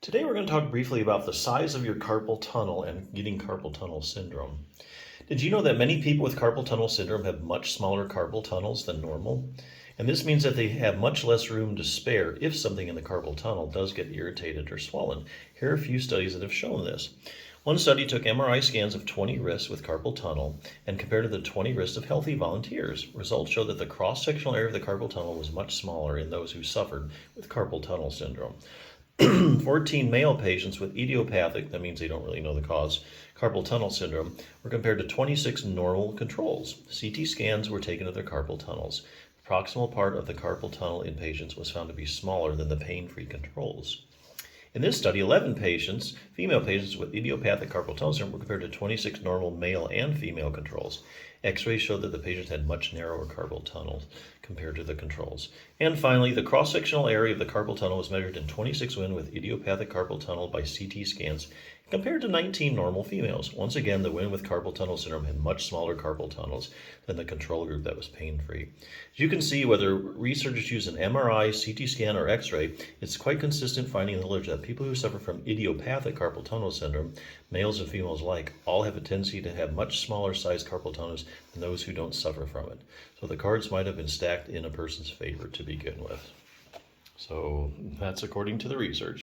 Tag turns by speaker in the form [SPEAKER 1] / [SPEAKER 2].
[SPEAKER 1] Today we're going to talk briefly about the size of your carpal tunnel and getting carpal tunnel syndrome. Did you know that many people with carpal tunnel syndrome have much smaller carpal tunnels than normal? And this means that they have much less room to spare if something in the carpal tunnel does get irritated or swollen. Here are a few studies that have shown this. One study took MRI scans of 20 wrists with carpal tunnel and compared to the 20 wrists of healthy volunteers. Results showed that the cross-sectional area of the carpal tunnel was much smaller in those who suffered with carpal tunnel syndrome. 14 male patients with idiopathic, that means they don't really know the cause, carpal tunnel syndrome, were compared to 26 normal controls. CT scans were taken of their carpal tunnels. The proximal part of the carpal tunnel in patients was found to be smaller than the pain-free controls. In this study, 11 patients, female patients with idiopathic carpal tunnel syndrome, were compared to 26 normal male and female controls. X-rays showed that the patients had much narrower carpal tunnels compared to the controls. And finally, the cross-sectional area of the carpal tunnel was measured in 26 women with idiopathic carpal tunnel by CT scans compared to 19 normal females. Once again, the women with carpal tunnel syndrome had much smaller carpal tunnels than the control group that was pain-free. As you can see, whether researchers use an MRI, CT scan, or X-ray, it's quite consistent finding in the literature that people who suffer from idiopathic carpal tunnel syndrome, males and females alike, all have a tendency to have much smaller sized carpal tunnels than those who don't suffer from it. So the cards might have been stacked in a person's favor to begin with. So that's according to the research.